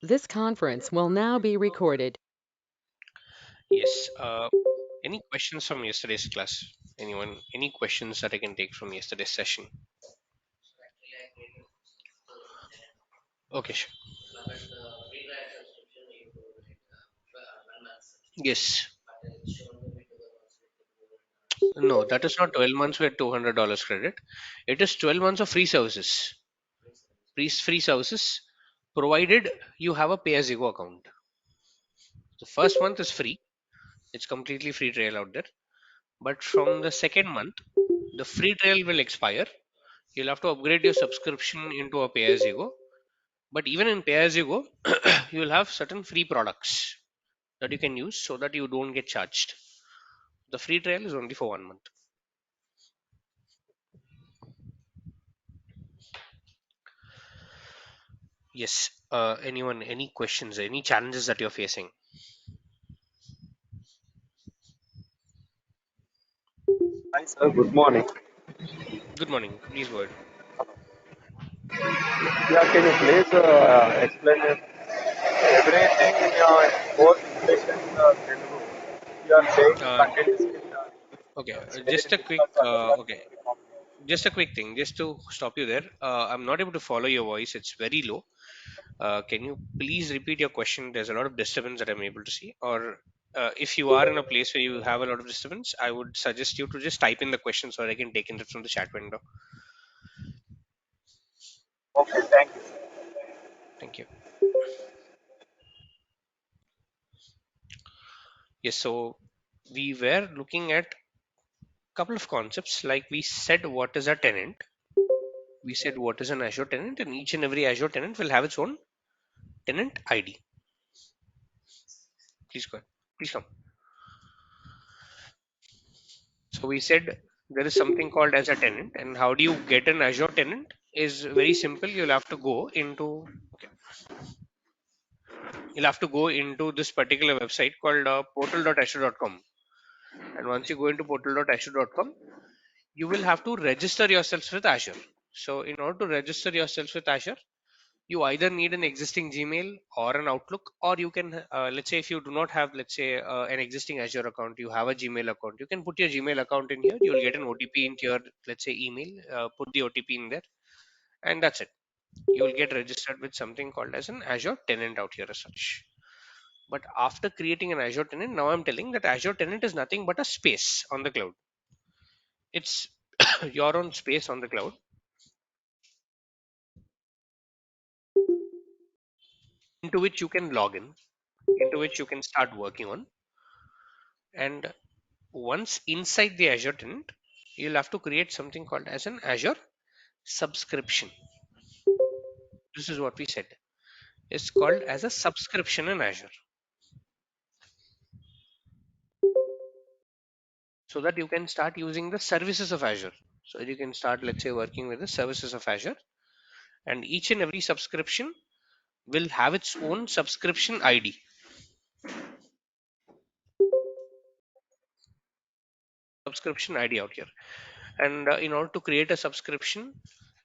This conference will now be recorded. Yes. Any questions from yesterday's class? Anyone? Any questions that I can take from yesterday's session? Okay. Sure. Yes. No, that is not 12 months with $200 credit. It is 12 months of free services. Free services, provided you have a pay-as-you-go account. The first month is free. It's completely free trial out there. But from the second month, the free trial will expire. You'll have to upgrade your subscription into a pay-as-you-go. But even in pay-as-you-go, you will have certain free products that you can use so that you don't get charged. The free trial is only for 1 month. Yes. Anyone? Any questions? Any challenges that you're facing? Hi sir, good morning. Good morning. Please go ahead. Yeah, can you please explain everything in your both English and Telugu? You are saying Uh, content is okay. it's very Just a quick. difficult to understand in Okay. every comment. Just a quick thing. Just to stop you there. I'm not able to follow your voice. It's very low. Can you please repeat your question? There's a lot of disturbance that I'm able to see. Or if you are in a place where you have a lot of disturbance, I would suggest you to just type in the question so I can take it from the chat window. Okay, thank you. Thank you. Yes. So we were looking at a couple of concepts. Like we said, what is a tenant? We said what is an Azure tenant, and each and every Azure tenant will have its own tenant ID. Please go ahead. Please come. So we said there is something called as a tenant, and how do you get an Azure tenant? Is very simple. Okay, you'll have to go into this particular website called portal.azure.com, and once you go into portal.azure.com, you will have to register yourselves with Azure. So in order to register yourselves with Azure, you either need an existing Gmail or an Outlook, or you can, let's say, if you do not have, let's say, an existing Azure account, you have a Gmail account, you can put your Gmail account in here. You'll get an OTP into your, let's say, email. Put the OTP in there, and that's it. You will get registered with something called as an Azure tenant out here as such. But after creating an Azure tenant, now I'm telling that Azure tenant is nothing but a space on the cloud. It's your own space on the cloud into which you can log in, into which you can start working on. And once inside the Azure tenant, you'll have to create something called as an Azure subscription. This is what we said. It's called as a subscription in Azure, so that you can start using the services of Azure. So you can start, let's say, working with the services of Azure, and each and every subscription will have its own subscription ID. Subscription ID out here. And in order to create a subscription,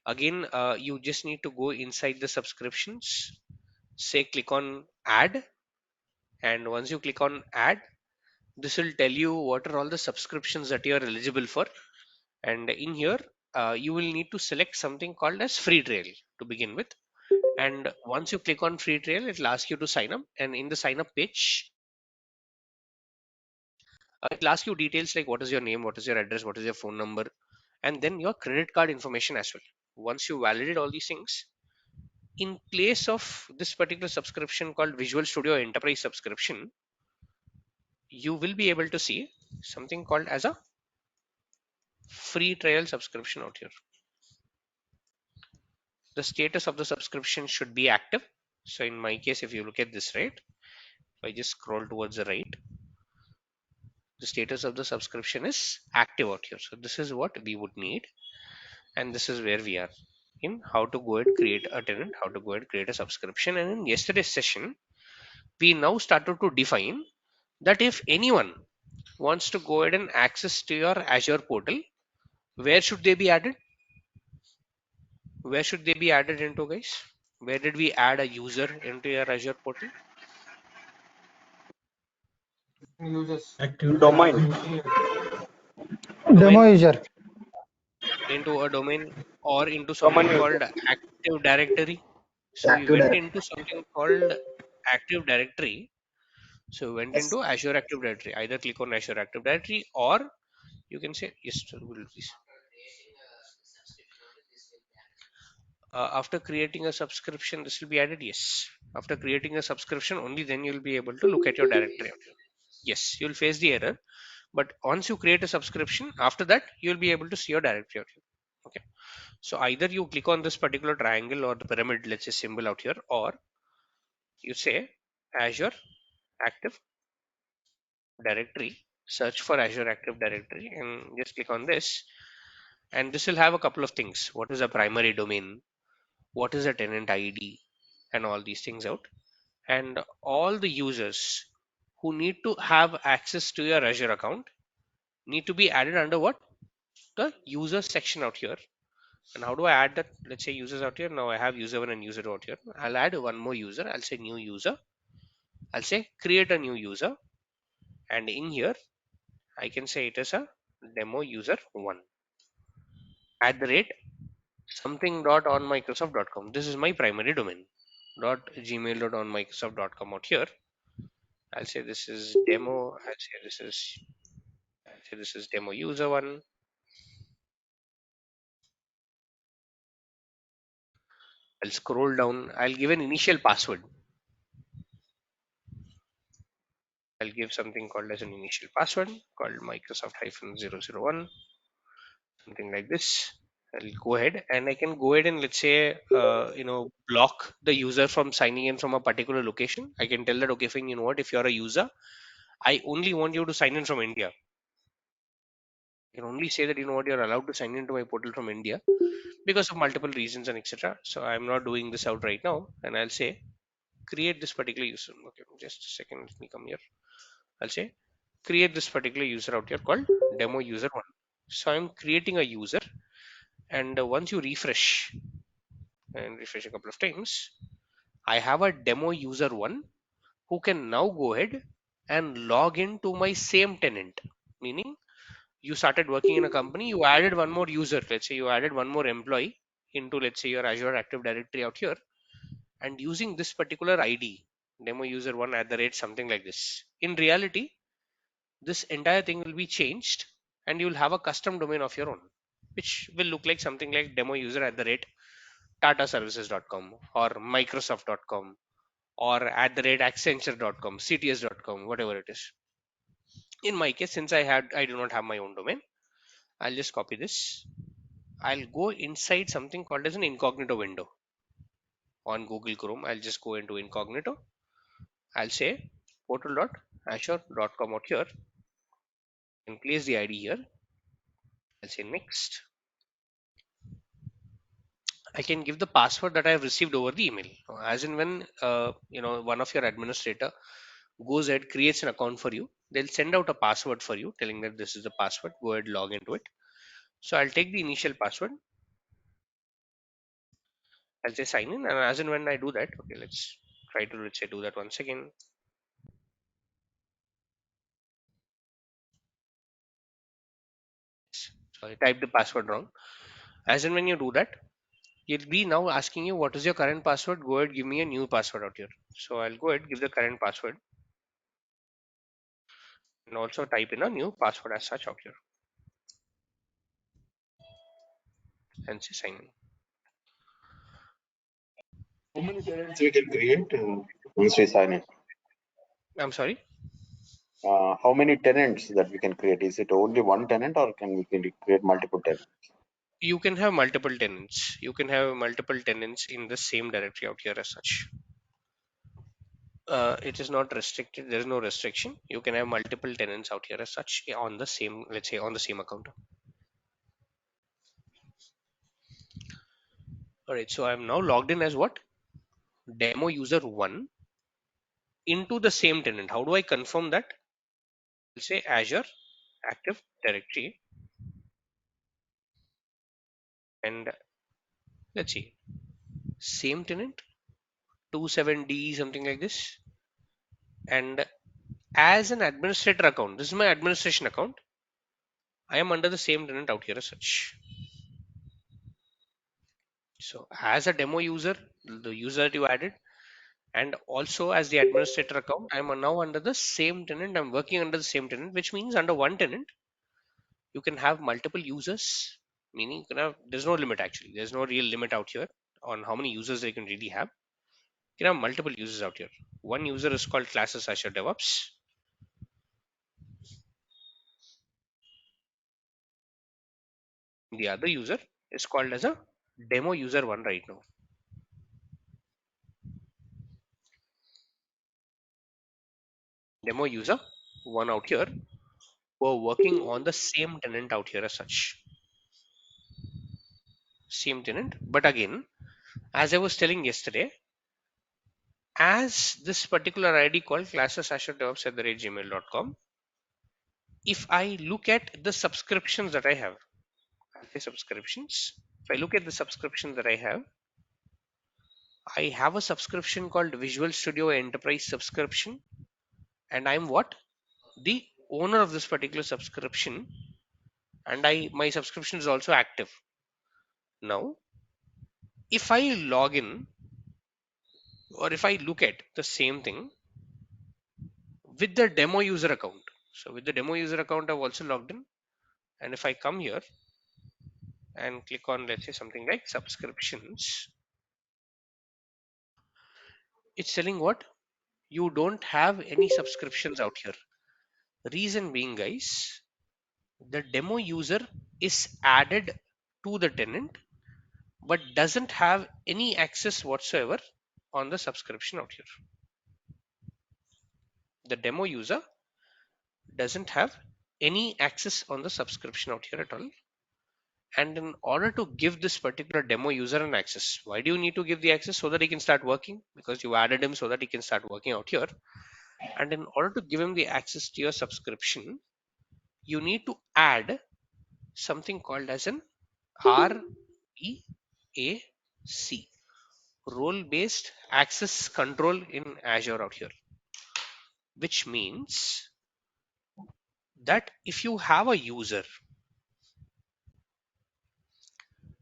again, you just need to go inside the subscriptions, say click on add, and once you click on add, this will tell you what are all the subscriptions that you are eligible for. And in here, you will need to select something called as free trial to begin with. And once you click on free trial, it will ask you to sign up. And in the sign up page, it'll ask you details like what is your name, what is your address, what is your phone number, and then your credit card information as well. Once you validate all these things, in place of this particular subscription called Visual Studio Enterprise subscription, you will be able to see something called as a free trial subscription out here. The status of the subscription should be active. So in my case, if you look at this, right, if I just scroll towards the right, the status of the subscription is active out here. So this is what we would need, and this is where we are in how to go ahead create a tenant, how to go ahead create a subscription. And in yesterday's session, we now started to define that if anyone wants to go ahead and access to your Azure portal, where should they be added? Where should they be added into, guys? Where did we add a user into your Azure portal? Active Domain. Demo Domain, user. into a domain, or into Domain something user. called Active Directory. So we Active went Directory. into something called Active Directory. So we went Yes. into Azure Active Directory. Either click on Azure Active Directory, or you can say yes. Please. After creating a subscription, this will be added. Yes. After creating a subscription, only then you'll be able to look at your directory. Yes, you'll face the error, but once you create a subscription, after that you'll be able to see your directory out here. Okay. So either you click on this particular triangle or the pyramid, let's say symbol out here, or you say Azure Active Directory, search for Azure Active Directory and just click on this. And this will have a couple of things. What is a primary domain? What is a tenant ID? And all these things out. And all the users who need to have access to your Azure account need to be added under what? The user section out here. And how do I add that? Let's say users out here. Now I have user 1 and user 2 out here. I'll add one more user. I'll say new user. I'll say create a new user. And in here, I can say it is a demo user 1 at the rate something dot on Microsoft.com. This is my primary domain. Dot gmail dot on Microsoft.com out here. I'll say this is demo. I'll say this is demo user 1. I'll scroll down. I'll give an initial password. I'll give something called as an initial password called Microsoft-001, something like this. I'll go ahead and I can go ahead and let's say, block the user from signing in from a particular location. I can tell that, okay, fine, you know what, if you're a user, I only want you to sign in from India. I can only say that, you know what, you're allowed to sign into my portal from India because of multiple reasons and etc. So I'm not doing this out right now, and I'll say create this particular user. Okay, just a second, let me come here. I'll say create this particular user out here called demo user 1. So I'm creating a user, and once you refresh and refresh a couple of times, I have a demo user 1 who can now go ahead and log into my same tenant. Meaning, you started working in a company, you added one more user, let's say you added one more employee into, let's say, your Azure Active Directory out here, and using this particular ID, demo user 1 at the rate something like this. In reality, this entire thing will be changed and you will have a custom domain of your own, which will look like something like demo user at the rate tataservices.com or microsoft.com or at the rate accenture.com, cts.com, whatever it is. In my case, since I do not have my own domain, I'll just copy this. I'll go inside something called as an incognito window on Google Chrome. I'll just go into incognito. I'll say portal.azure.com out here and place the ID here. I'll say next. I can give the password that I have received over the email. As in when one of your administrator goes ahead, creates an account for you, they'll send out a password for you telling that this is the password. Go ahead, log into it. So I'll take the initial password. I'll say sign in, and as in when I do that, okay, let's try to let's say do that once again. So I typed the password wrong. As in when you do that, it'll be now asking you what is your current password. Go ahead, give me a new password out here. So I'll go ahead, give the current password, and also type in a new password as such out here and say sign in. How many tenants we can create once we sign in? I'm sorry. How many tenants that we can create? Is it only one tenant or can we create multiple tenants? You can have multiple tenants. You can have multiple tenants in the same directory out here as such. It is not restricted. There is no restriction. You can have multiple tenants out here as such on the same, let's say, on the same account. All right. So I'm now logged in as what? Demo user 1 into the same tenant. How do I confirm that? I'll say Azure Active Directory, and let's see, same tenant. 27D, something like this. And as an administrator account, this is my administration account. I am under the same tenant out here as such. So as a demo user, the user that you added, and also as the administrator account, I'm now under the same tenant. I'm working under the same tenant, which means under one tenant, you can have multiple users, meaning you can have, there's no limit actually. There's no real limit out here on how many users they can really have. You can have multiple users out here. One user is called classes Azure DevOps. The other user is called as a demo user one right now. Demo user one out here who are working on the same tenant out here as such. Same tenant. But again, as I was telling yesterday, as this particular ID called classes Azure DevOps at the rate gmail.com, if I look at the subscriptions that I have, subscriptions, if I look at the subscriptions that I have a subscription called Visual Studio Enterprise subscription, and I'm what? The owner of this particular subscription, and my subscription is also active. Now, if I log in or if I look at the same thing with the demo user account, so with the demo user account, I've also logged in, and if I come here and click on, let's say, something like subscriptions, it's telling what? You don't have any subscriptions out here. Reason being, guys, the demo user is added to the tenant but doesn't have any access whatsoever on the subscription out here. The demo user doesn't have any access on the subscription out here at all. And in order to give this particular demo user an access, why do you need to give the access? So that he can start working, because you added him so that he can start working out here. And in order to give him the access to your subscription, you need to add something called as an RBAC, role based access control in Azure out here, which means that if you have a user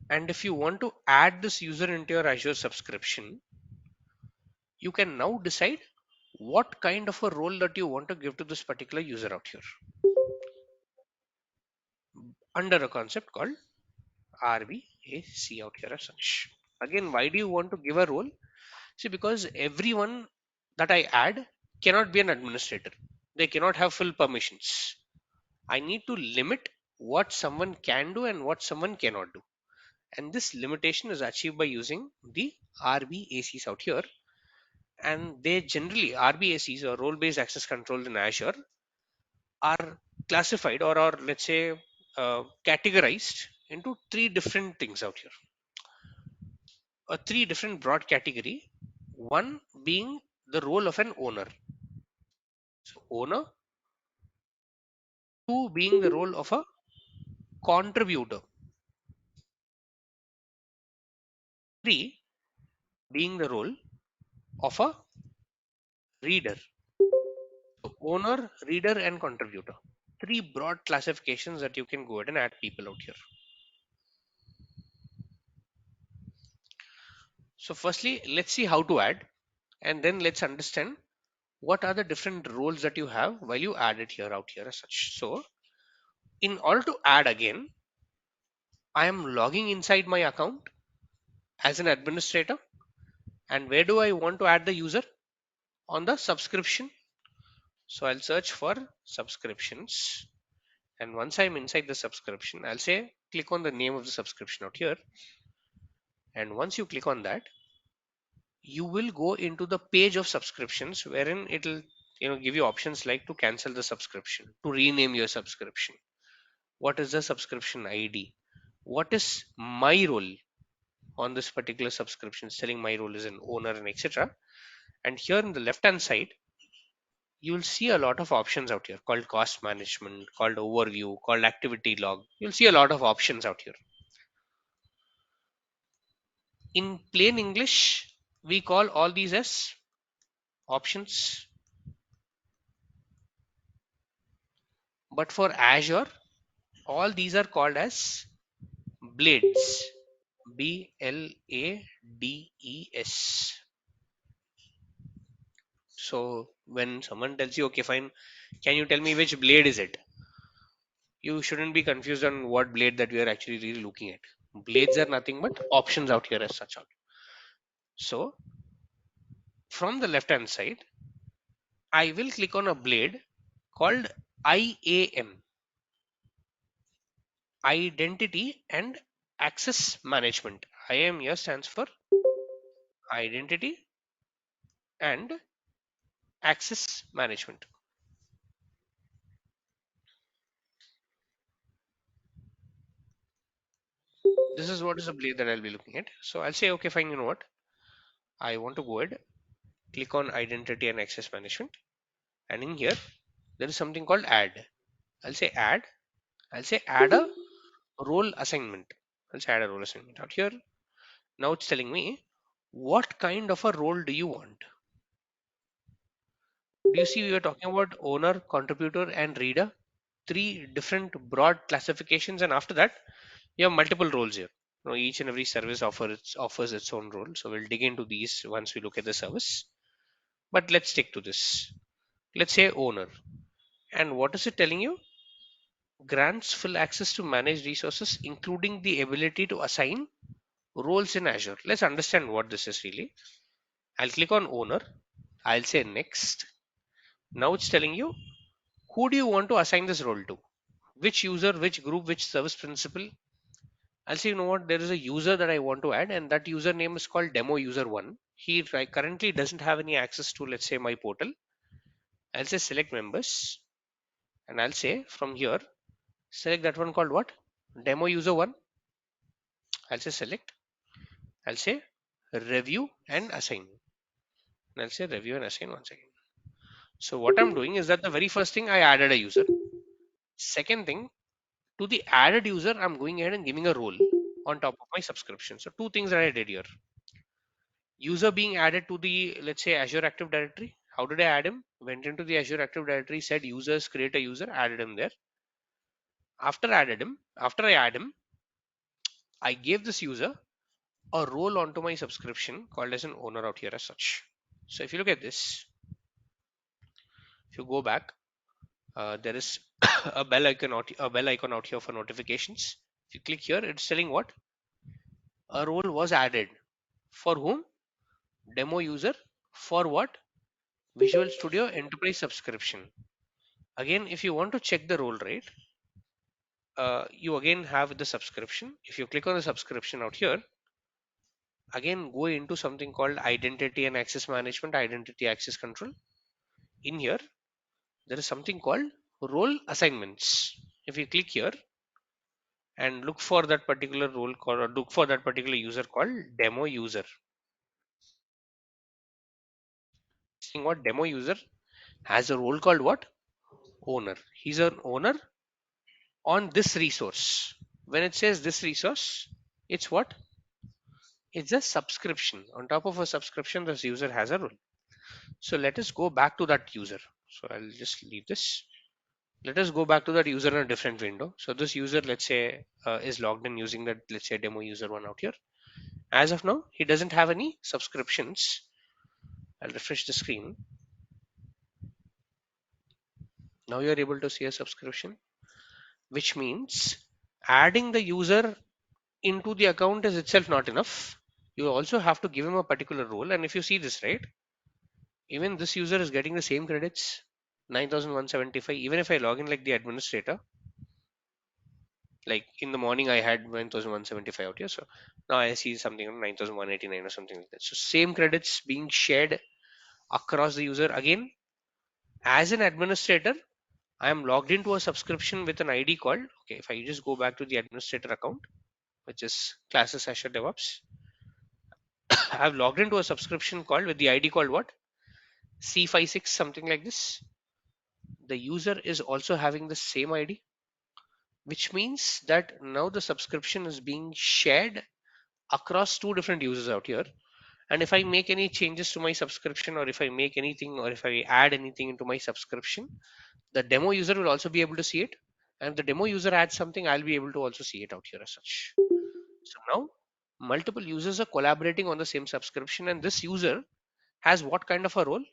and if you want to add this user into your Azure subscription, you can now decide what kind of a role that you want to give to this particular user out here under a concept called RBAC out here as such. Again, why do you want to give a role? See, because everyone that I add cannot be an administrator. They cannot have full permissions. I need to limit what someone can do and what someone cannot do. And this limitation is achieved by using the RBACs out here. And they generally, RBACs or role based access control in Azure, are classified or let's say categorized into three different things out here. Three different broad category. One being the role of an owner. So owner. Two being the role of a contributor. Three being the role of a reader. So owner, reader, and contributor. Three broad classifications that you can go ahead and add people out here. So firstly, let's see how to add, and then let's understand what are the different roles that you have while you add it here out here as such. So in order to add again, I am logging inside my account as an administrator. And where do I want to add the user? On the subscription. So I'll search for subscriptions. And once I'm inside the subscription, I'll say click on the name of the subscription out here. And once you click on that, you will go into the page of subscriptions, wherein it'll give you options like to cancel the subscription, to rename your subscription, what is the subscription ID, what is my role on this particular subscription, telling my role is an owner and etc. And here in the left hand side, you will see a lot of options out here called cost management, called overview, called activity log. You'll see a lot of options out here. In plain English, we call all these as options. But for Azure, all these are called as blades. Blades. So when someone tells you, okay, fine, can you tell me which blade is it? You shouldn't be confused on what blade that we are actually really looking at. Blades are nothing but options out here as such. So from the left hand side, I will click on a blade called IAM, Identity and Access Management. IAM here stands for Identity and Access Management. This is what is the blade that I'll be looking at. So I'll say, okay, fine, you know what? I want to go ahead, click on Identity and Access Management. And in here, there is something called add. I'll say add. I'll say add a role assignment. I'll say add a role assignment out here. Now it's telling me what kind of a role do you want? Do you see we were talking about owner, contributor, and reader? Three different broad classifications, and after that, you have multiple roles here. Each and every service offers its own role. So we'll dig into these once we look at the service. But let's stick to this. Let's say owner. And what is it telling you? Grants full access to managed resources, including the ability to assign roles in Azure. Let's understand what this is really. I'll click on owner. I'll say next. Now it's telling you who do you want to assign this role to? Which user, which group, which service principal? I'll say, you know what, there is a user that I want to add, and that username is called demo user one. He currently doesn't have any access to, let's say, my portal. I'll say select members, and I'll say from here, select that one called what? Demo user one. I'll say select. I'll say review and assign. And I'll say review and assign once again. So what I'm doing is that the very first thing I added a user. Second thing, to the added user, I'm going ahead and giving a role on top of my subscription. So two things that I did here. User being added to the, let's say, Azure Active Directory. How did I add him? Went into the Azure Active Directory, said users, create a user, added him there. After I add him, I gave this user a role onto my subscription called as an owner out here as such. So if you look at this, if you go back, there is a bell icon out here for notifications. If you click here, it's telling what? A role was added. For whom? Demo user. For what? Visual Studio Enterprise subscription. Again, if you want to check the role, right, you again have the subscription. If you click on the subscription out here, again go into something called Identity and Access Management, Identity Access Control. In here, there is something called role assignments. If you click here and look for that particular role call, or look for that particular user called demo user. Seeing what? Demo user has a role called what? Owner. He's an owner on this resource. When it says this resource, it's what? It's a subscription. On top of a subscription, this user has a role. So let us go back to that user. So I'll just leave this. Let us go back to that user in a different window. So this user, let's say, is logged in using that, let's say, demo user one out here. As of now, he doesn't have any subscriptions. I'll refresh the screen. Now you're able to see a subscription, which means adding the user into the account is itself not enough. You also have to give him a particular role. And if you see this, right, even this user is getting the same credits, 9,175. Even if I log in like the administrator, like in the morning I had 9,175 out here. So now I see something on 9,189 or something like that. So same credits being shared across the user. Again, as an administrator, I am logged into a subscription with an ID called, okay, if I just go back to the administrator account, which is classes Azure DevOps, I have logged into a subscription called with the ID called what? C56, something like this. The user is also having the same ID, which means that now the subscription is being shared across two different users out here. And if I make any changes to my subscription, or if I make anything, or if I add anything into my subscription, the demo user will also be able to see it. And if the demo user adds something, I'll be able to also see it out here as such. So now multiple users are collaborating on the same subscription, and this user has what kind of a role?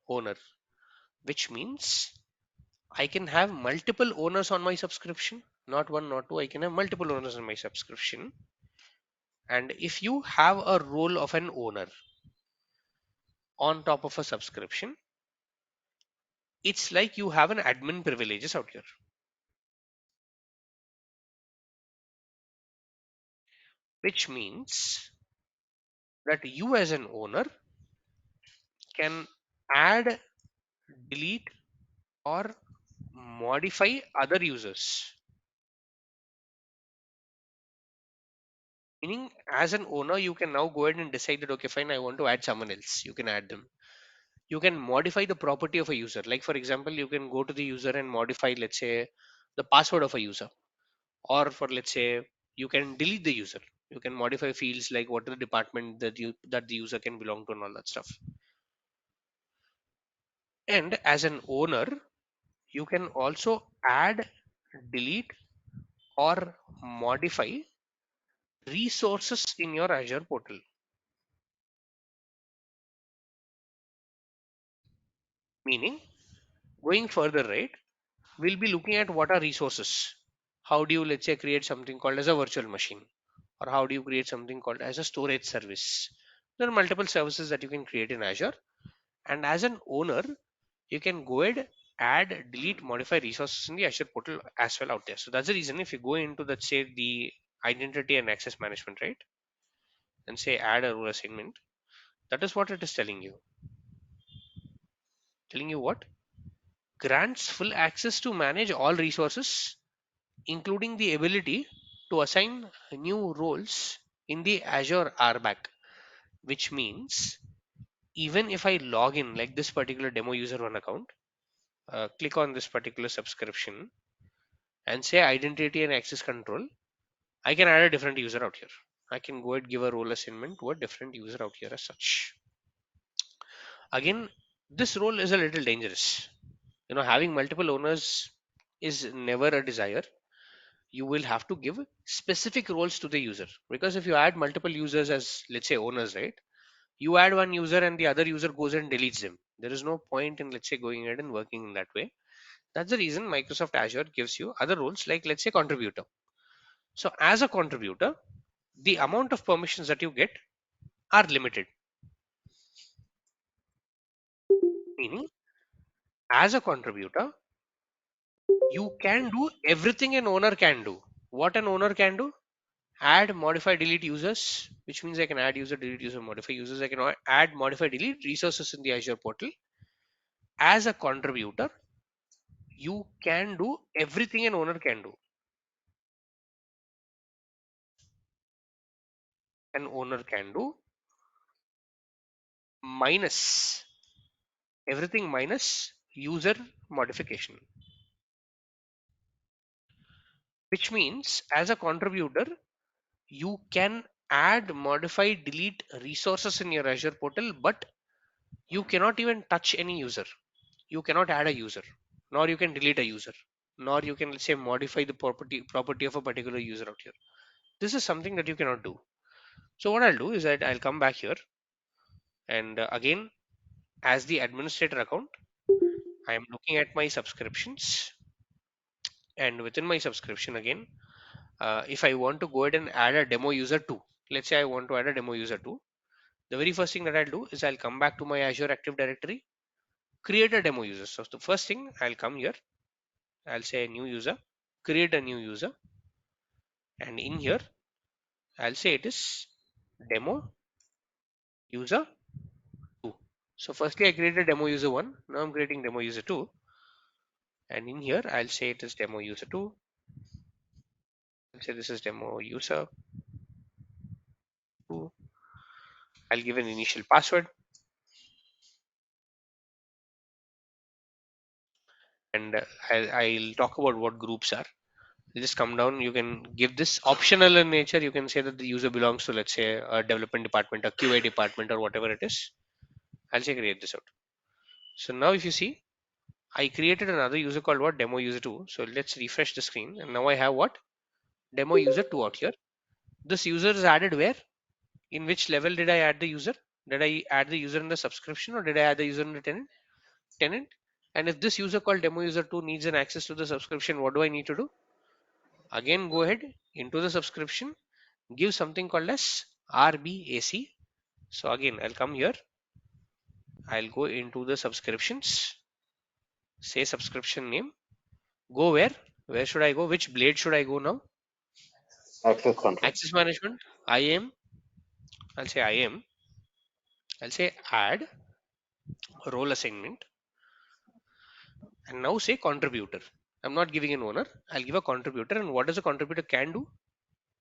Owner, which means I can have multiple owners on my subscription, not one, not two. I can have multiple owners on my subscription. And if you have a role of an owner on top of a subscription, it's like you have an admin privileges out here, which means that you as an owner can add, delete, or modify other users. Meaning, as an owner, you can now go ahead and decide that, okay, fine, I want to add someone else. You can add them. You can modify the property of a user. Like, for example, you can go to the user and modify, let's say, the password of a user. Or for, let's say, you can delete the user. You can modify fields like what is the department that the user can belong to and all that stuff. And as an owner, you can also add, delete, or modify resources in your Azure portal. Meaning, going further, right, we'll be looking at what are resources. How do you, let's say, create something called as a virtual machine? Or how do you create something called as a storage service? There are multiple services that you can create in Azure. And as an owner, you can go ahead, add, delete, modify resources in the Azure portal as well out there. So that's the reason if you go into, let's say, the identity and access management, right, and say add a role assignment, that is what it is telling you. Telling you what? Grants full access to manage all resources, including the ability to assign new roles in the Azure RBAC, which means even if I log in like this particular demo user one account, click on this particular subscription and say identity and access control, I can add a different user out here. I can go ahead give a role assignment to a different user out here as such. Again, this role is a little dangerous. Having multiple owners is never a desire. You will have to give specific roles to the user, because if you add multiple users as, let's say, owners, right, you add one user and the other user goes and deletes them. There is no point in, let's say, going ahead and working in that way. That's the reason Microsoft Azure gives you other roles like, let's say, contributor. So as a contributor, the amount of permissions that you get are limited. Meaning, as a contributor, you can do everything an owner can do. What an owner can do? Add, modify, delete users, which means I can add user, delete user, modify users. I can add, modify, delete resources in the Azure portal. As a contributor, you can do everything an owner can do. An owner can do minus everything minus user modification, which means as a contributor, you can add, modify, delete resources in your Azure portal, but you cannot even touch any user. You cannot add a user, nor you can delete a user, nor you can, let's say, modify the property of a particular user out here. This is something that you cannot do. So what I'll do is that I'll come back here, and again, as the administrator account, I am looking at my subscriptions, and within my subscription again, if I want to go ahead and add a demo user too, let's say I want to add a demo user too, the very first thing that I'll do is I'll come back to my Azure Active Directory, create a demo user. So the first thing, I'll come here, I'll say new user, create a new user, and in here I'll say it is demo user 2. So firstly I created demo user 1, now I'm creating demo user 2, and in here I'll say it is demo user 2. I'll say this is demo user 2. I'll give an initial password, and I'll talk about what groups are. You just come down. You can give this optional in nature. You can say that the user belongs to, let's say, a development department, a QA department, or whatever it is. I'll say create this out. So now if you see, I created another user called what, demo user 2. So let's refresh the screen, and now I have what, demo user 2 out here. This user is added where? In which level did I add the user? Did I add the user in the subscription, or did I add the user in the tenant? Tenant. And if this user called demo user 2 needs an access to the subscription, what do I need to do? Again, go ahead into the subscription, give something called as RBAC. So again, I'll come here. I'll go into the subscriptions, say subscription name, go where? Where should I go? Which blade should I go now? Access control. Access management, IAM. I'll say IAM. I'll say add role assignment, and now say contributor. I'm not giving an owner. I'll give a contributor. And what does a contributor can do?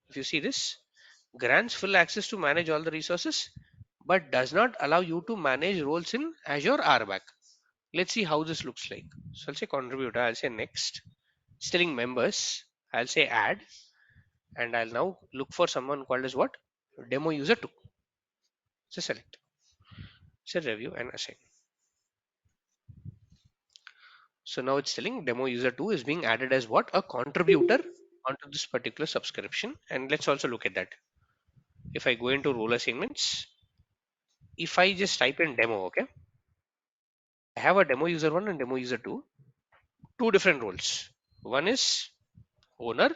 If you see this, grants full access to manage all the resources, but does not allow you to manage roles in Azure RBAC. Let's see how this looks like. So I'll say contributor. I'll say next. Still members. I'll say add, and I'll now look for someone called as what? Demo user 2. So select. So review and assign. So now it's telling demo user 2 is being added as what? A contributor onto this particular subscription. And let's also look at that. If I go into role assignments, if I just type in demo, okay, I have a demo user 1 and demo user 2, two different roles. One is owner,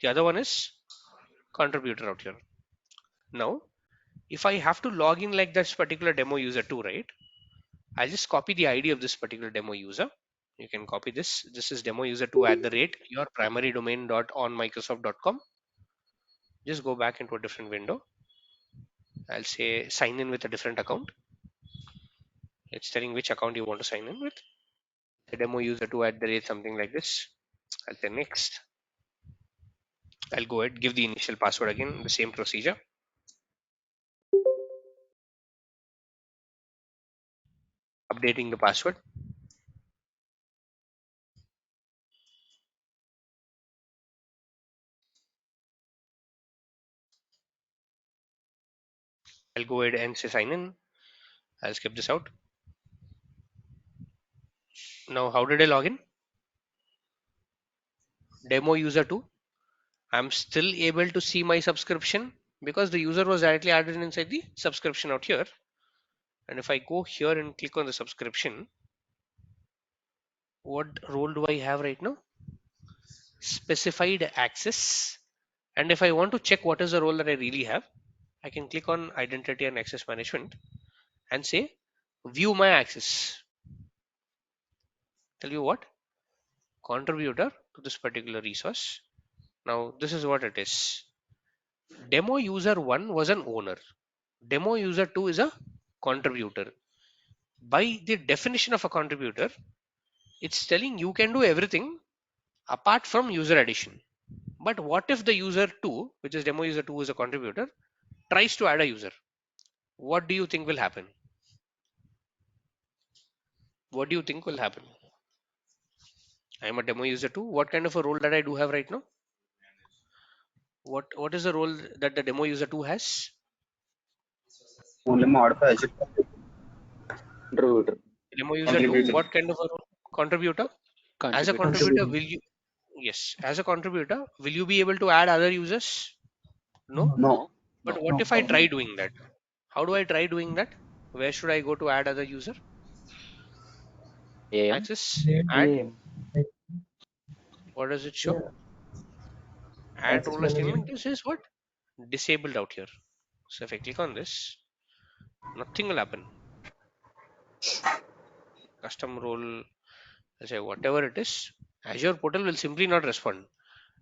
the other one is contributor out here. Now, if I have to log in like this particular demo user 2, right, I'll just copy the ID of this particular demo user. You can copy this. This is demo user 2 at the rate your primary domain dot on microsoft.com. Just go back into a different window. I'll say sign in with a different account. It's telling which account you want to sign in with. The demo user 2 at the rate something like this. I'll say next. I'll go ahead, give the initial password again, the same procedure. Updating the password. I'll go ahead and say sign in. I'll skip this out. Now, how did I log in? Demo user 2. I'm still able to see my subscription because the user was directly added inside the subscription out here. And if I go here and click on the subscription, what role do I have right now? Specified access. And if I want to check what is the role that I really have, I can click on identity and access management and say view my access. Tell you what, contributor to this particular resource. Now this is what it is. Demo user 1 was an owner. Demo user 2 is a contributor. By the definition of a contributor, it's telling you can do everything apart from user addition. But what if the user 2, which is demo user 2 is a contributor, tries to add a user? What do you think will happen? What do you think will happen? I'm a demo user 2. What kind of a role that I do have right now? What is the role that the demo user 2 has? Only modify Azure Contributor. Demo user 2, Contributor. what kind of a role? Contributor? As a contributor, will you, yes, as a contributor, will you be able to add other users? No. No. But what if I try doing that? How do I try doing that? Where should I go to add other user? AM. Access, add. What does it show? Add role assignment. This is what? Disabled out here. So if I click on this, nothing will happen. Custom role, let's say whatever it is, Azure portal will simply not respond.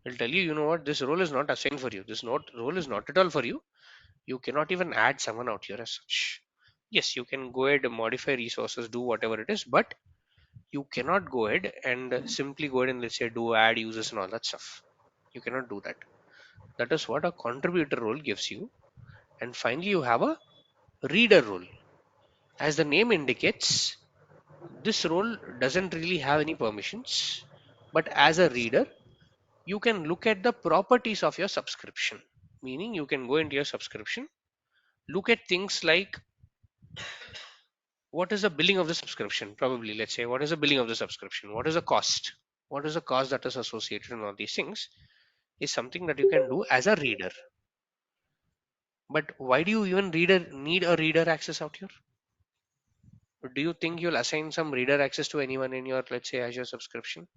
It'll tell you, you know what, this role is not assigned for you. This role is not at all for you. You cannot even add someone out here as such. Yes, you can go ahead and modify resources, do whatever it is, but you cannot go ahead and simply go ahead and let's say do add users and all that stuff. You cannot do that. That is what a contributor role gives you. And finally, you have a reader role. As the name indicates, this role doesn't really have any permissions, but as a reader, you can look at the properties of your subscription. Meaning you can go into your subscription, look at things like what is the billing of the subscription. Probably, let's say, what is the billing of the subscription? What is the cost? What is the cost that is associated in all these things is something that you can do as a reader. But why do you even need a reader access out here? Do you think you'll assign some reader access to anyone in your, let's say, Azure subscription?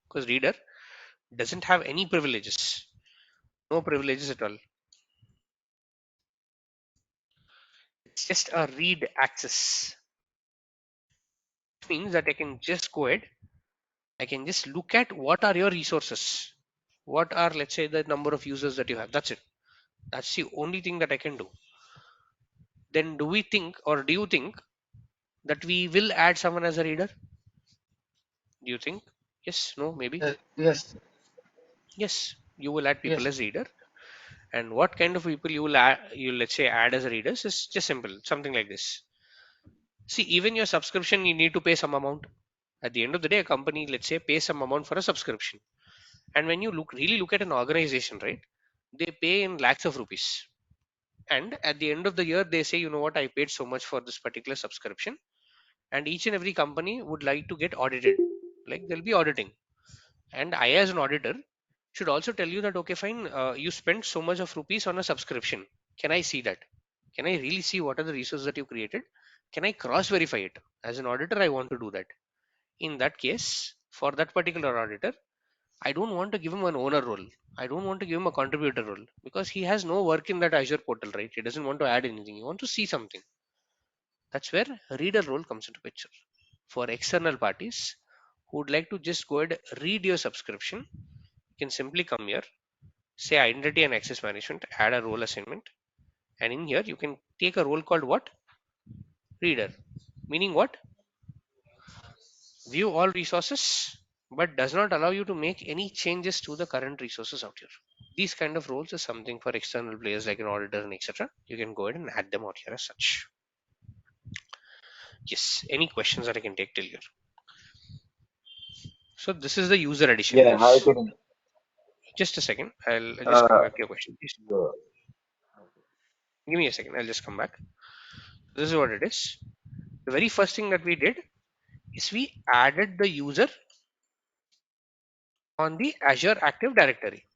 Because reader doesn't have any privileges, no privileges at all. It's just a read access. Which means that I can just go ahead, I can just look at what are your resources. What are, let's say, the number of users that you have. That's it. That's the only thing that I can do. Then do we think, or do you think that we will add someone as a reader? Do you think? Yes, no, maybe? Yes, Yes, you will add people yes, as reader. And what kind of people you will add, you let's say add as readers is just simple, something like this. See, even your subscription, you need to pay some amount. At the end of the day, a company, let's say, pays some amount for a subscription. And when you really look at an organization, right, they pay in lakhs of rupees. And at the end of the year, they say, you know what, I paid so much for this particular subscription. And each and every company would like to get audited. Like they'll be auditing. And I, as an auditor, should also tell you that, okay, fine, you spent so much of rupees on a subscription. Can I see that? Can I really see what are the resources that you created? Can I cross verify it? As an auditor, I want to do that. In that case, for that particular auditor, I don't want to give him an owner role. I don't want to give him a contributor role because he has no work in that Azure portal, right? He doesn't want to add anything. He wants to see something. That's where reader role comes into picture. For external parties who would like to just go ahead read your subscription, you can simply come here, say identity and access management, add a role assignment, and in here you can take a role called what? Reader. Meaning what? View all resources, but does not allow you to make any changes to the current resources out here. These kind of roles is something for external players like an auditor and etc. You can go ahead and add them out here as such. Yes. Any questions that I can take till here? So this is the user edition, Yeah, hi, guys. Kiran. Just a second. I'll just come Uh, back to your question. Please the- give me a second. I'll just come back. This is what it is. The very first thing that we did is we added the user on the Azure Active Directory,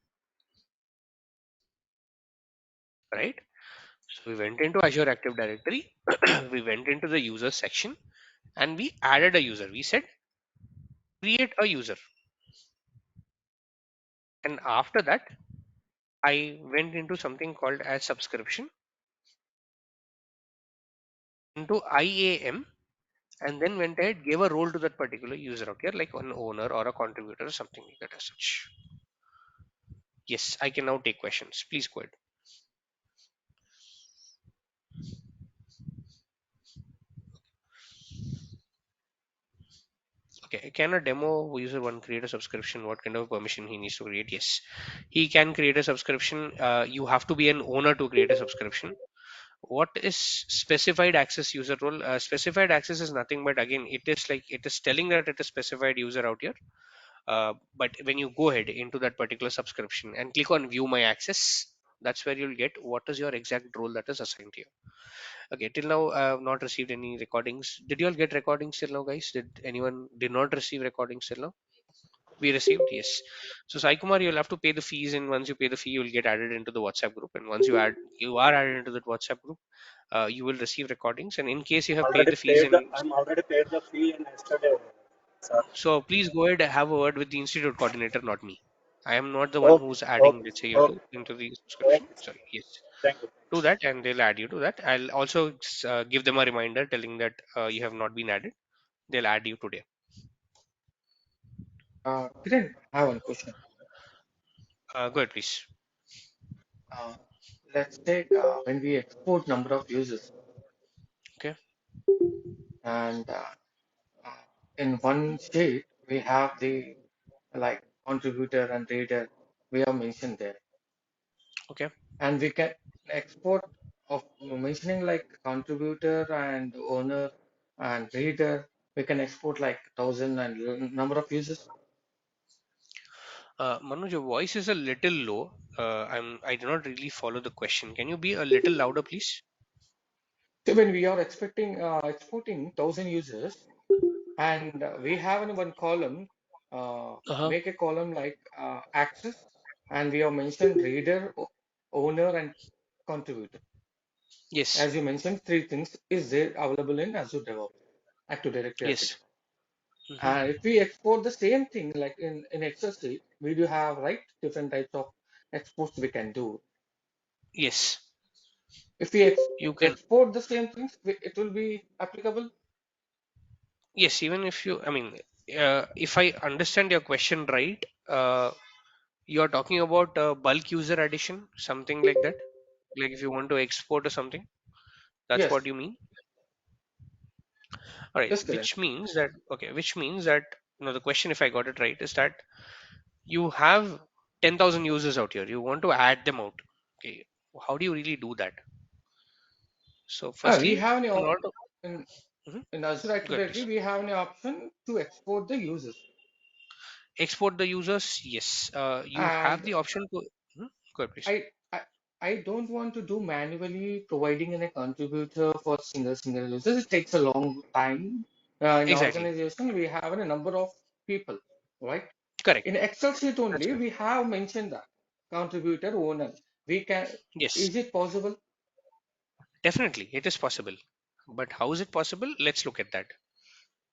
right? So we went into Azure Active Directory, we went into the user section and we added a user. We said create a user. And after that, I went into something called as subscription into IAM and then went ahead, gave a role to that particular user out here, like an owner or a contributor or something like that as such. Yes, I can now take questions. Please go ahead. Okay, can a demo user one create a subscription? What kind of permission he needs to create? Yes, he can create a subscription. You have to be an owner to create a subscription. What is specified access user role? Specified access is nothing but again, it is like it is telling that it is specified user out here. But when you go ahead into that particular subscription and click on view my access, that's where you'll get what is your exact role that is assigned to you. Okay, till now I have not received any recordings. Did you all get recordings till now, guys? Did anyone did not receive recordings till now? We received, yes. So Sai Kumar, you'll have to pay the fees, and once you pay the fee, you'll get added into the WhatsApp group. And once you are added into that WhatsApp group, you will receive recordings. And in case you have paid already the fees, paid the. and I'm already paid the fee in yesterday, sir. so please go ahead and have a word with the institute coordinator, not me. I am not the one Okay, who's adding, okay, let's say, you okay, into the subscription. okay, sir. Sorry, yes. Thank you. Do that, and they'll add you to that. I'll also give them a reminder telling that you have not been added. They'll add you today. Kiran, I have one question. Go ahead, please. Uh, let's take when we export number of users Okay. and uh, in one sheet we have the like contributor and reader we have mentioned there, Okay. and we can export of mentioning like contributor and owner and reader. We can export like 1,000 and number of users. Manoj, your voice is a little low. I do not really follow the question. Can you be a little louder, please? So when we are expecting exporting 1,000 users, and we have in one column, Uh-huh. make a column like access, and we have mentioned reader, owner, and contributor. Yes. As you mentioned, three things is there available in Azure DevOps, Active Directory Yes. architecture. Hmm. And if we export the same thing like in Excel sheet, we do have right different types of exports we can do. Yes. If we You can. export the same things, it will be applicable. Yes. Even if you, I mean, if I understand your question right, you are talking about bulk user addition, something like that. Like if you want to export or something, that's Yes, what you mean. All right. yes, Kiran. Which means that, okay, which means that, the question, if I got it right, is that you have 10,000 users out here. You want to add them out. Okay. How do you really do that? So, We firstly, have any in order to, in Mhm. in Azure Active Go ahead, Directory, please. we have an option to export the users. Export the users. Yes. You have And the option to. Go ahead, please. I, I I don't want to do manually providing in a contributor for single users. It takes a long time. In Exactly. organization, we have a number of people, right? Correct. In Excel sheet That's only, correct. we have mentioned that contributor owner. We can. Yes. Is it possible? Definitely, it is possible. But how is it possible? Let's look at that.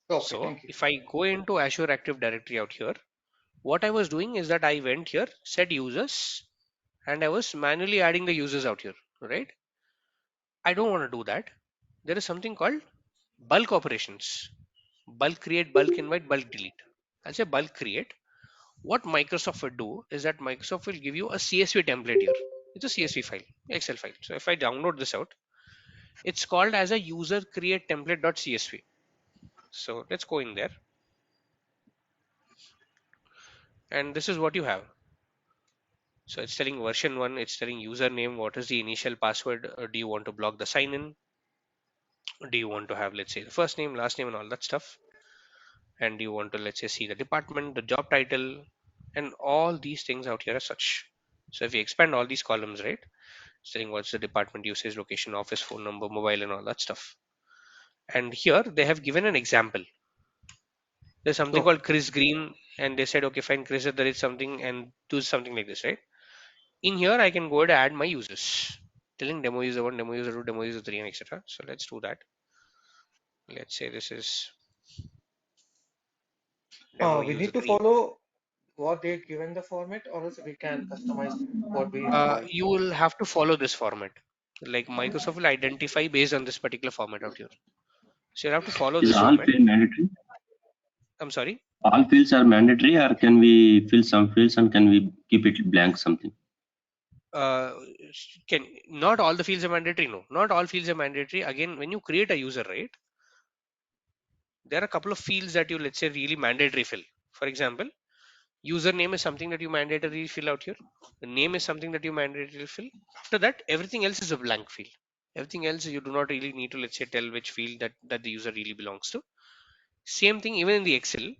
Okay, So, thank you. if I go into Azure Active Directory out here, what I was doing is that I went here, set users, and I was manually adding the users out here, right? I don't want to do that. There is something called bulk operations: bulk create, bulk invite, bulk delete. I'll say bulk create. What Microsoft will do is that Microsoft will give you a CSV template here. It's a CSV file, Excel file. So if I download this out, it's called as a user create template.csv. So let's go in there, and this is what you have. So it's telling version 1, it's telling username, what is the initial password, do you want to block the sign in, do you want to have, let's say, the first name, last name, and all that stuff, and you want to, let's say, see the department, the job title, and all these things out here as such. So if you expand all these columns, right, saying what's the department, usage, location, office, phone number, mobile, and all that stuff. And here they have given an example. There's something Okay. called Chris Green, and they said, okay, fine, Chris, there is something, and do something like this, right? In here, I can go ahead and add my users, telling demo user 1, demo user 2, demo user 3, and etc. So let's do that. Let's say this is demo We user need to 3. follow what they given the format, or else we can customize what we require. You will have to follow this format. Like Microsoft will identify based on this particular format out here. So you have to follow Is this all format. field mandatory? I'm sorry. All fields are mandatory, or can we fill some fields and can we keep it blank something? Uh, can not all the fields are mandatory? No, not all fields are mandatory. Again, when you create a user, right, there are a couple of fields that you, let's say, really mandatory fill. For example, username is something that you mandatorily fill out here. The name is something that you mandatorily fill. After that, everything else is a blank field. Everything else you do not really need to, let's say, tell which field that the user really belongs to. Same thing even in the Excel.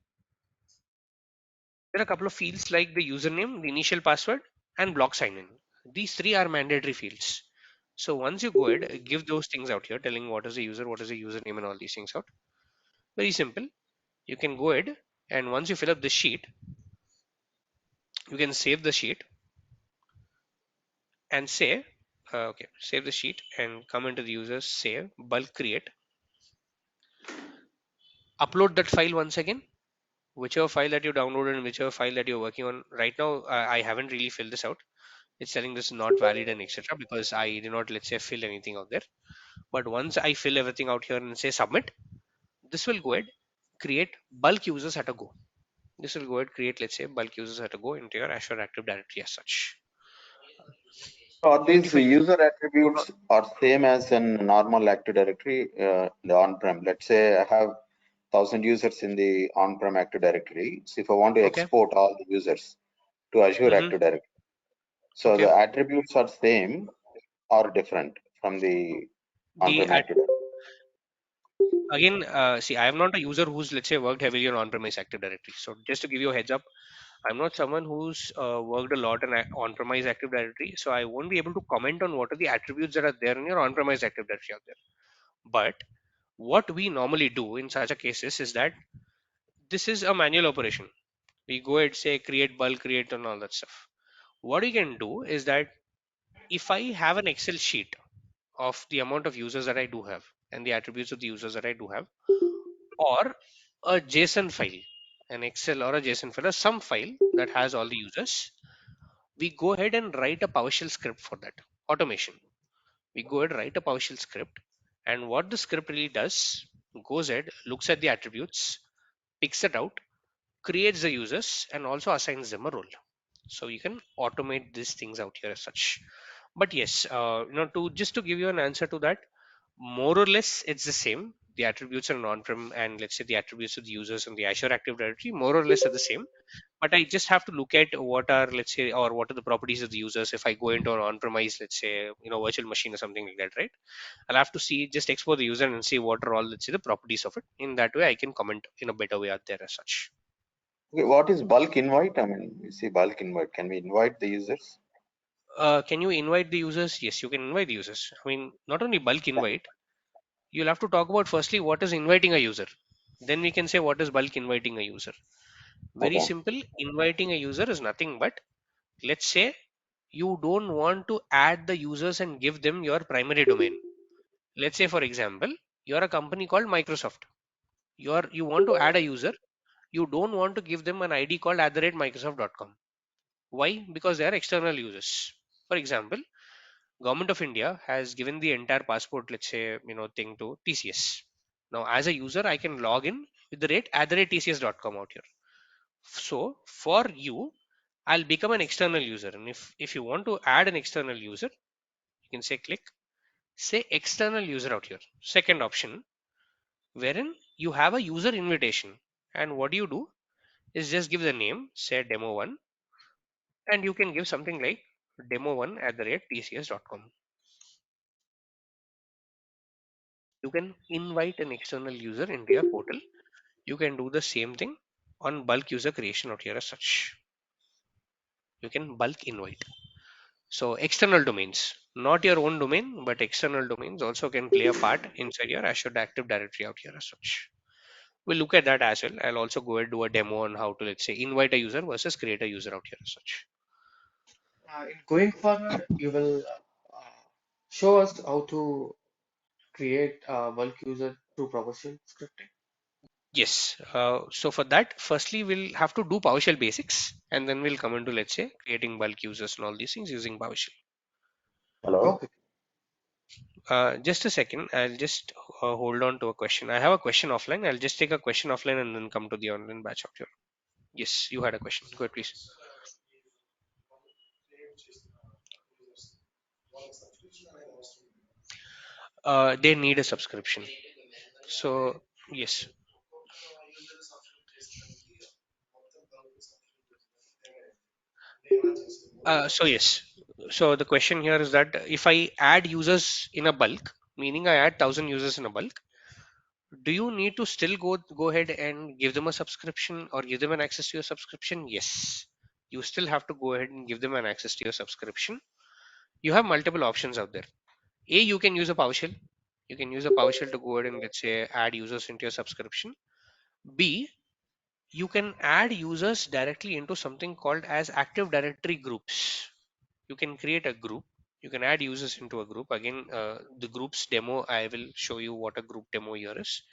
There are a couple of fields like the username, the initial password, and block sign in. These three are mandatory fields. So once you go ahead, give those things out here, telling what is the user, what is the username, and all these things out. Very simple. You can go ahead, and once you fill up the sheet, you can save the sheet and say, okay, save the sheet and come into the users, save, bulk create, upload that file once again, whichever file that you downloaded and whichever file that you're working on. Right now, I haven't really filled this out. It's telling this is not valid and etc. because I did not, let's say, fill anything out there. But once I fill everything out here and say submit, this will go ahead create bulk users at a go. This will go ahead create, let's say, bulk users at a go into your Azure Active Directory as such. So And these if I user attributes are same as in normal Active Directory, the on-prem. Let's say I have 1,000 users in the on-prem Active Directory. So if I want to okay, export all the users to Azure hmm, Active Directory, so okay, the attributes are same or different from the the on-prem at Active Directory. again, see, I am not a user who's, let's say, worked heavily on on-premise Active Directory. So just to give you a heads up, I'm not someone who's worked a lot in on-premise Active Directory, so I won't be able to comment on what are the attributes that are there in your on-premise Active Directory out there. But what we normally do in such a cases is that this is a manual operation. We go ahead, say create bulk, create and all that stuff. What you can do is that if I have an Excel sheet of the amount of users that I do have and the attributes of the users that I do have, or a JSON file, an Excel or a JSON file, or some file that has all the users, we go ahead and write a PowerShell script for that automation. We go ahead, write a PowerShell script, and what the script really does, goes ahead, looks at the attributes, picks it out, creates the users, and also assigns them a role. So you can automate these things out here as such. But yes, to just to give you an answer to that, more or less it's the same. The attributes are on-prem, and let's say the attributes of the users in the Azure Active Directory more or less are the same. But I just have to look at what are, let's say, or what are the properties of the users. If I go into an on-premise, let's say, virtual machine or something like that, right? I'll have to see, just explore the user and see what are all, let's say, the properties of it. In that way, I can comment in a better way out there as such. Okay, what is bulk invite? I mean, you see bulk invite. Can we invite the users? Can you invite the users? Yes, you can invite the users. I mean, not only bulk invite, you'll have to talk about firstly what is inviting a user. Then we can say what is bulk inviting a user. Very Okay. simple. Inviting a user is nothing but, let's say, you don't want to add the users and give them your primary domain. Let's say, for example, you're a company called Microsoft. You want to add a user. You don't want to give them an ID called @microsoft.com. Why? Because they are external users. For example, Government of India has given the entire passport, let's say, thing to TCS. Now, as a user, I can log in with the rate @tcs.com out here. So for you, I'll become an external user. And if you want to add an external user, you can say click, say external user out here. Second option, wherein you have a user invitation. And what you do is just give the name, say demo1, and you can give something like demo1@tcs.com. You can invite an external user into your portal. You can do the same thing on bulk user creation out here as such. You can bulk invite. So external domains, not your own domain, but external domains also can play a part inside your Azure Active Directory out here as such. We'll look at that as well. I'll also go and do a demo on how to, let's say, invite a user versus create a user out here as such. In going forward, you will show us how to create a bulk user through PowerShell scripting. Yes. So for that, firstly, we'll have to do PowerShell basics, and then we'll come into, let's say, creating bulk users and all these things using PowerShell. Hello. Okay. Just a second. I'll just hold on to a question. I have a question offline. I'll just take a question offline and then come to the online batch out here. Yes, you had a question. Go ahead, please. They need a subscription. So yes. So yes. So the question here is that if I add users in a bulk, meaning I add 1,000 users in a bulk, do you need to still go ahead and give them a subscription or give them an access to your subscription? Yes, you still have to go ahead and give them an access to your subscription. You have multiple options out there. A, you can use a PowerShell. You can use a PowerShell to go ahead and, let's say, add users into your subscription. B, you can add users directly into something called as Active Directory groups. You can create a group. You can add users into a group. Again, the groups demo, I will show you what a group demo here is.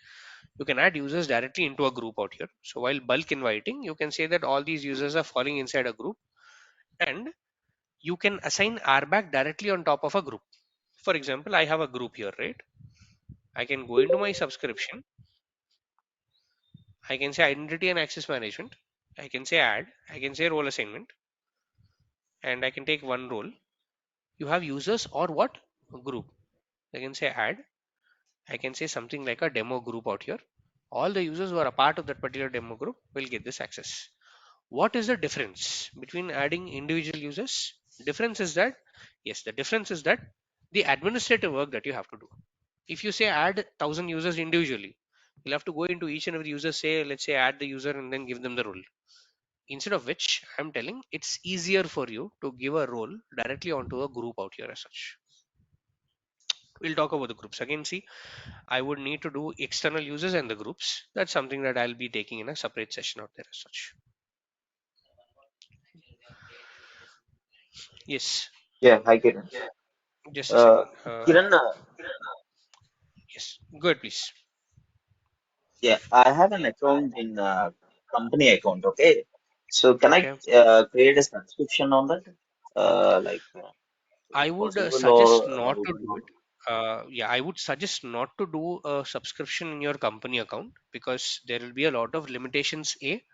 You can add users directly into a group out here. So while bulk inviting, you can say that all these users are falling inside a group, and you can assign RBAC directly on top of a group. For example, I have a group here, right? I can go into my subscription. I can say identity and access management. I can say add. I can say role assignment, and I can take one role. You have users or what? A group. I can say add. I can say something like a demo group out here. All the users who are a part of that particular demo group will get this access. What is the difference between adding individual users? Difference is that, yes, the difference is that the administrative work that you have to do. If you say add 1,000 users individually, you'll have to go into each and every user, say, let's say, add the user and then give them the role. Instead of which, I'm telling it's easier for you to give a role directly onto a group out here as such. We'll talk about the groups again. See, I would need to do external users and the groups. That's something that I'll be taking in a separate session out there as such. Yes, Yeah, hi Kiran. just a Uh, second. Kiran, Yes, go ahead, please. yeah, I have an account in company account. Okay, so can I Okay. create a subscription on that? Is I it would possible suggest or not how to to do do? it. Yeah, I would suggest not to do a subscription in your company account because there will be a lot of limitations. A,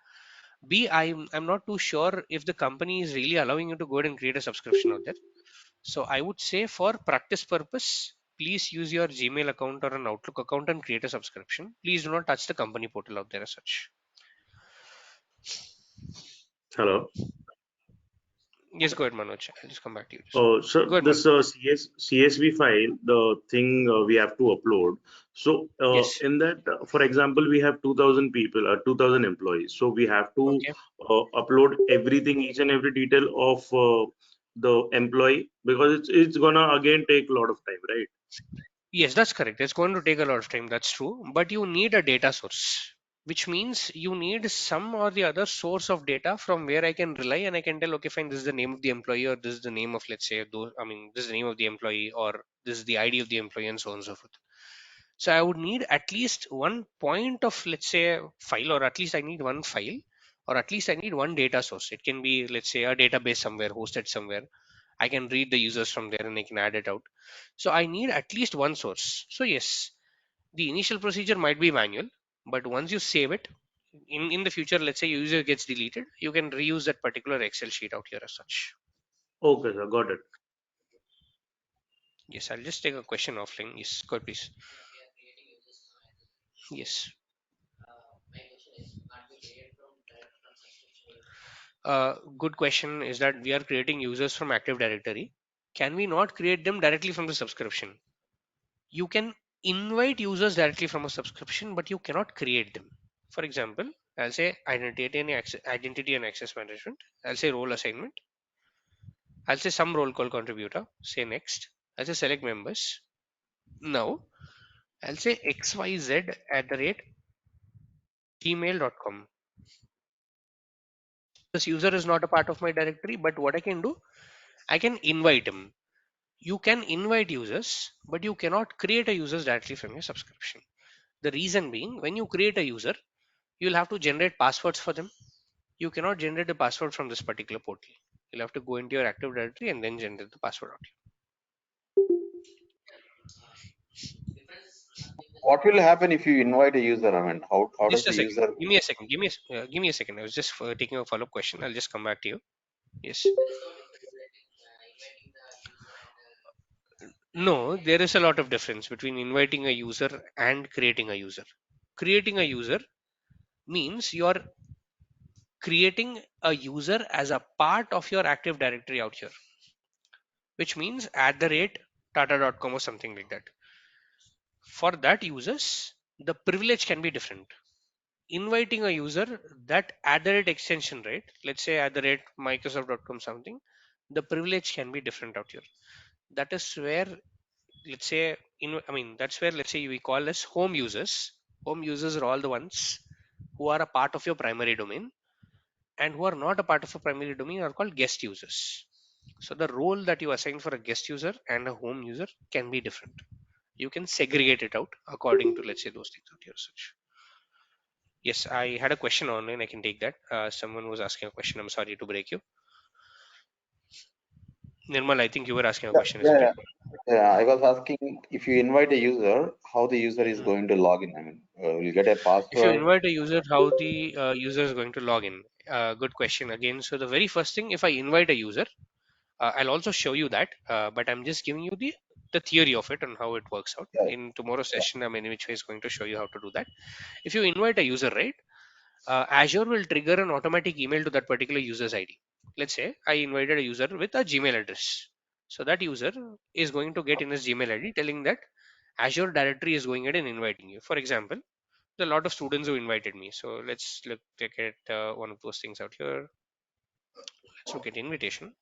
B, I'm not too sure if the company is really allowing you to go ahead and create a subscription out there. So I would say for practice purpose, please use your Gmail account or an Outlook account and create a subscription. Please do not touch the company portal out there as such. Hello. Yes, go ahead, Manoj. I'll just come back to you. So Go ahead, this Manoj. CSV file, the thing we have to upload. So Yes. in that, for example, we have 2,000 people, 2,000 employees. So we have to Okay. upload everything, each and every detail of the employee, because it's gonna again take a lot of time, right? Yes, that's correct. It's going to take a lot of time. That's true. But you need a data source, which means you need some or the other source of data from where I can rely and I can tell, okay, fine, this is the name of the employee, or this is the name of, let's say, those, I mean, this is the name of the employee, or this is the ID of the employee, and so on and so forth. So I would need at least one point of, let's say, file, or at least I need one file, or at least I need one data source. It can be, let's say, a database somewhere, hosted somewhere. I can read the users from there and I can add it out. So I need at least one source. So yes, the initial procedure might be manual, but once you save it, in the future, let's say user gets deleted, you can reuse that particular Excel sheet out here as such. Okay, sir, got it. Yes, I'll just take a question offline. Yes, go ahead, please. Yes. Good question is that we are creating users from Active Directory. Can we not create them directly from the subscription? You can invite users directly from a subscription, but you cannot create them. For example, I'll say identity and access management. I'll say role assignment. I'll say some role called contributor. Say next. I'll say select members. Now I'll say xyz@gmail.com. This user is not a part of my directory, but what I can do, I can invite him. You can invite users, but you cannot create a users directly from your subscription. The reason being, when you create a user, you'll have to generate passwords for them. You cannot generate a password from this particular portal. You'll have to go into your Active Directory and then generate the password out. What will happen if you invite a user? I mean, how does Just a the second. user? Give me a second. Give me a second. I was just taking a follow-up question. I'll just come back to you. Yes. No, there is a lot of difference between inviting a user and creating a user. Creating a user means you're creating a user as a part of your Active Directory out here, which means @tata.com or something like that. For that users, the privilege can be different. Inviting a user, that extension, right? Let's say @microsoft.com something, the privilege can be different out here. That is where, let's say, that's where, let's say, we call as home users. Home users are all the ones who are a part of your primary domain, and who are not a part of a primary domain are called guest users. So the role that you assign for a guest user and a home user can be different. You can segregate it out according to, let's say, those things out here such. Yes, I had a question online. I can take that. Someone was asking a question. I'm sorry to break you. Nirmal, I think you were asking a Yeah, question, yeah, isn't it? yeah. Yeah, I was asking if you invite a user, how the user is Mm. going to log in. I mean, will get a If you password. invite a user, how the user is going to log in? Good question again. So the very first thing, if I invite a user, I'll also show you that, but I'm just giving you the theory of it and how it works out. Yeah, In tomorrow's yeah. session, I'm in which way is going to show you how to do that. If you invite a user, right, Azure will trigger an automatic email to that particular user's ID. Let's say I invited a user with a Gmail address. So that user is going to get in his Gmail ID telling that Azure directory is going ahead and inviting you. For example, There are a lot of students who invited me. So let's look at one of those things out here. Let's look at invitation.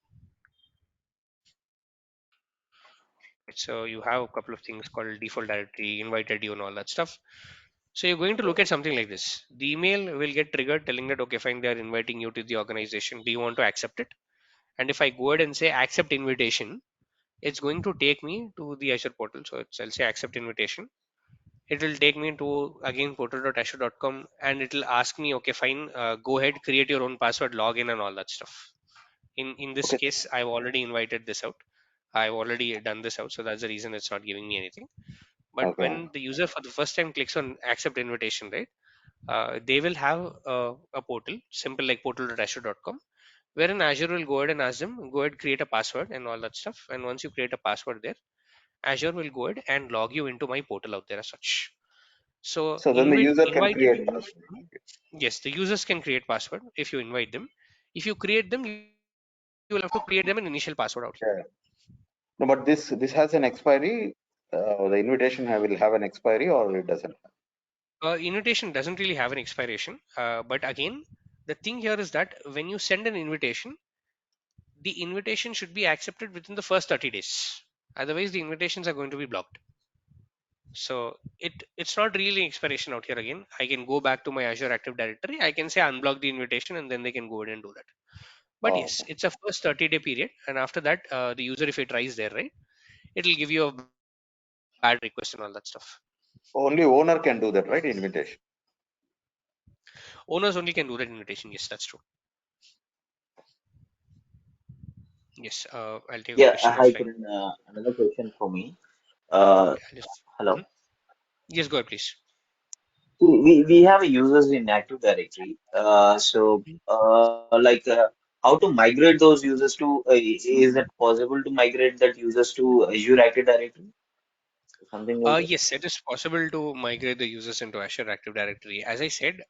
So you have a couple of things called default directory, invited you, and all that stuff. So you're going to look at something like this. The email will get triggered telling that, okay, fine, they are inviting you to the organization. Do you want to accept it? And if I go ahead and say accept invitation, it's going to take me to the Azure portal. So I'll say accept invitation. It will take me to again portal.azure.com, and it will ask me, okay, fine, go ahead, create your own password, login, and all that stuff. In this Okay. case, I've already invited this out. I've already done this out, so that's the reason it's not giving me anything. But Okay. when the user for the first time clicks on accept invitation, right, they will have a portal, simple like portal.azure.com, wherein Azure will go ahead and ask them, go ahead, create a password and all that stuff. And once you create a password there, Azure will go ahead and log you into my portal out there as such. So So then the user can invited create means, password. yes, the users can create password if you invite them. If you create them, you will have to create them an initial password out here. Yeah. No, but this has an expiry. The invitation will have an expiry, or it doesn't. Invitation doesn't really have an expiration, but again, the thing here is that when you send an invitation, the invitation should be accepted within the first 30 days. Otherwise, the invitations are going to be blocked. So it's not really expiration out here again. I can go back to my Azure Active Directory. I can say unblock the invitation, and then they can go ahead and do that. But Oh, yes, it's a first 30-day period, and after that, the user, if it tries there, right, it'll give you a bad request and all that stuff. only owner can do that, right? Invitation. Owners only can do that invitation. Yes, that's true. Yes, I'll take a Yeah, question hi, offline. Kiran. Another question for me. Okay, I'll just. Hello. Mhm. Yes, go ahead, please. We have users in Active Directory. How to migrate those users to? Is it possible to migrate that users to Azure Active Directory? Something like that. Yes, it is possible to migrate the users into Azure Active Directory. As I said,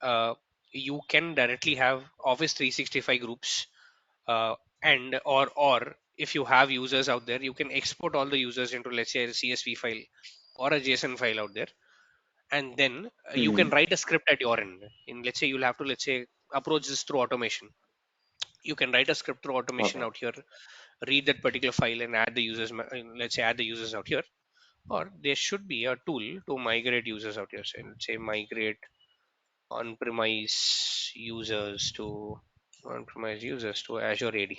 you can directly have Office 365 groups, and or if you have users out there, you can export all the users into, let's say, a CSV file or a JSON file out there, and then you can Hmm. write a script at your end. In, let's say, you'll have to, let's say, approach this through automation. You can write a script through automation Okay. out here, read that particular file, and add the users. Let's say add the users out here, or there should be a tool to migrate users out here. So let's say migrate on-premise users to Azure AD.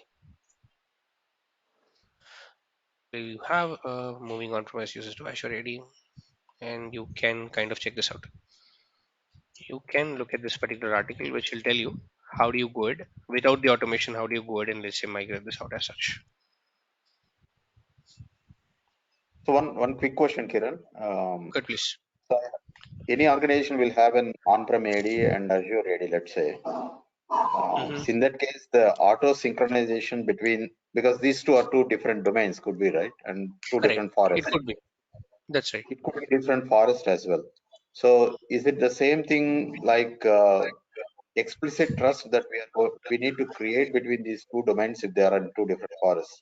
So you have moving on-premise users to Azure AD, and you can kind of check this out. You can look at this particular article, which will tell you how do you go ahead without the automation. How do you go ahead and, let's say, migrate this out as such? So one quick question, Kiran. Good, please. So any organization will have an on-prem AD and Azure AD, let's say. Hmm. So in that case, the auto synchronization between, because these two are two different domains, could be right, and two Correct. different It forests. could be. That's right. It could be different forest as well. So is it the same thing like explicit trust that we need to create between these two domains if they are in two different forests,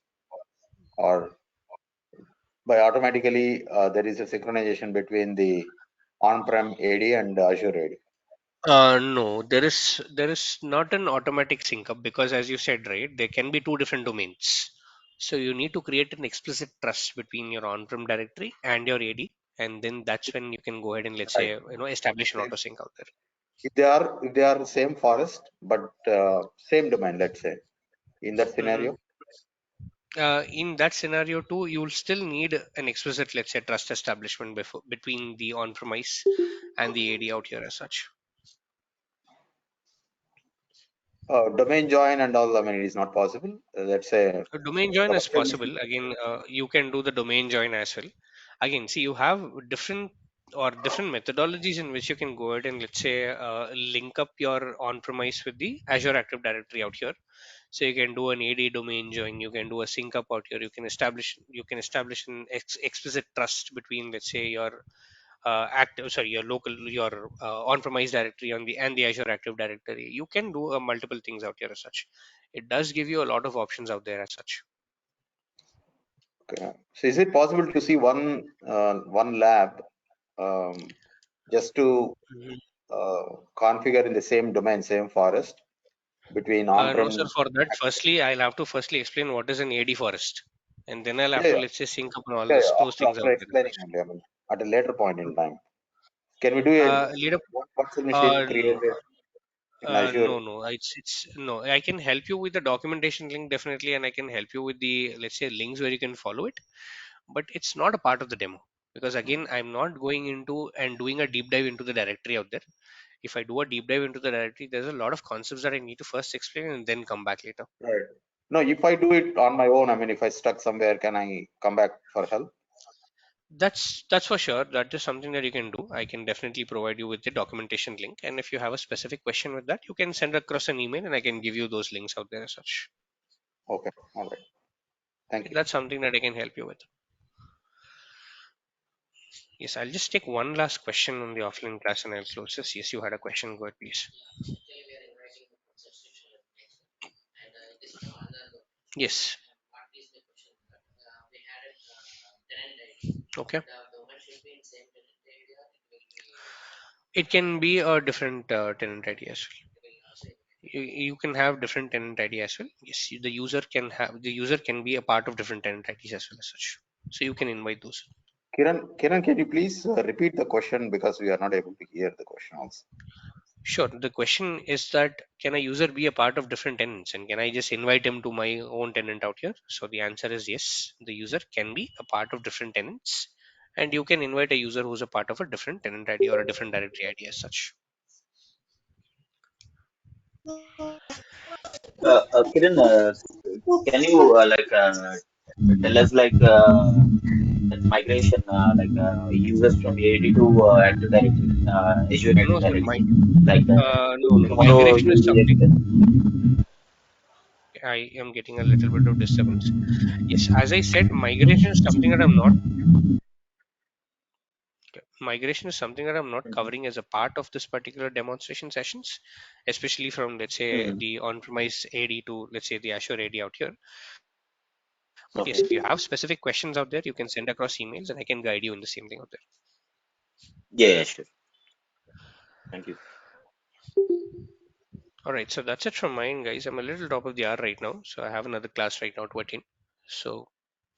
or by automatically there is a synchronization between the on-prem AD and Azure AD? No, there is not an automatic sync up because, as you said, right, there can be two different domains. So you need to create an explicit trust between your on-prem directory and your AD, and then that's when you can go ahead and, let's say, Right. establish an If auto sync out there. if they are same forest but same domain, let's say, in that Hmm. scenario. In that scenario too, you will still need an explicit, let's say, trust establishment before between the on-premise and the AD out here as such. Domain join and all, I mean, it is not possible. Let's say A domain join the is version is possible. Again, you can do the domain join as well. Again, see, you have different methodologies in which you can go ahead and, let's say, link up your on-premise with the Azure Active Directory out here. So you can do an AD domain join. You can do a sync up out here. You can establish an explicit trust between, let's say, your your on-premise directory and the Azure Active Directory. You can do multiple things out here as such. It does give you a lot of options out there as such. okay. So is it possible to see one lab, just to configure in the same domain, same forest between No, sir. on-prem? For that, firstly, I'll have to firstly explain what is an AD forest, and then I'll have Yeah, to yeah, let's say sync up on all yeah, this yeah. those things After out there. explaining only, I mean, at a later point in time. Can we do a Leader, virtual machine no, created in Azure? no. It's no. I can help you with the documentation link definitely, and I can help you with the let's say links where you can follow it. But it's not a part of the demo because again, I'm not going into and doing a deep dive into the directory out there. If I do a deep dive into the directory, there's a lot of concepts that I need to first explain and then come back later. Right. No, if I do it on my own, I mean, if I stuck somewhere, can I come back for help? That's for sure. That is something that you can do. I can definitely provide you with the documentation link, and if you have a specific question with that, you can send across an email, and I can give you those links out there as such. Okay. All right. Thank you. That's something that I can help you with. Yes, I'll just take one last question on the offline class, and I'll close this. Yes, you had a question. Go ahead, please. Yes. Okay. It can be a different tenant ID as well. You can have different tenant ID as well. Yes, the user can be a part of different tenant IDs as well as such. So you can invite those. Kiran, can you please repeat the question because we are not able to hear the question also. Sure. The question is that can a user be a part of different tenants and can I just invite him to my own tenant out here? So the answer is yes. The user can be a part of different tenants and you can invite a user who's a part of a different tenant ID or a different directory ID as such. Kiran, can you tell us that migration users from AD to Active Directory, Azure No, Active sir. Directory, like No. tomorrow Migration you is will something. get I am getting a little bit of disturbance. Yes, as I said, migration is something that I'm not. Migration is something that I'm not Mhm. covering as a part of this particular demonstration sessions, especially from let's say Mhm. the on-premise AD to let's say the Azure AD out here. But yes, Okay. if you have specific questions out there, you can send across emails and I can guide you in the same thing out there. Yeah, yeah, sure. Thank you. All right, so that's it from mine, guys. I'm a little top of the hour right now, so I have another class right now to attend. So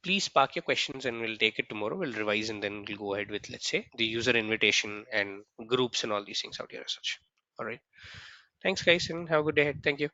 please park your questions and we'll take it tomorrow. We'll revise and then we'll go ahead with let's say the user invitation and groups and all these things out here as such. All right. Thanks, guys, and have a good day ahead. Thank you.